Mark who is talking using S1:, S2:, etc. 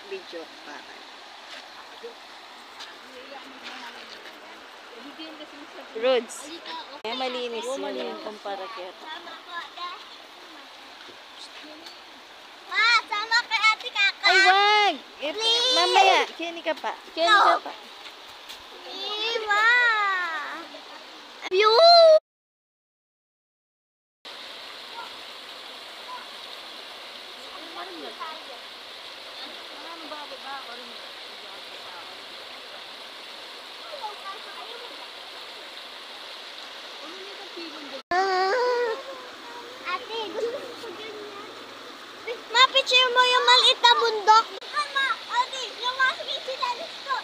S1: Video pa. Roads. Eh, malinis yun kumpara kaya.
S2: Ma, sama kay Ate Kaka.
S1: Ay, wag! Mamaya, kini ka pa. Kini ka pa.
S2: Ma. View. Ate, gusto ko ganyan. Ma, picture mo yung maliit na bundok. Ma, ate, yung mga sinalis ko.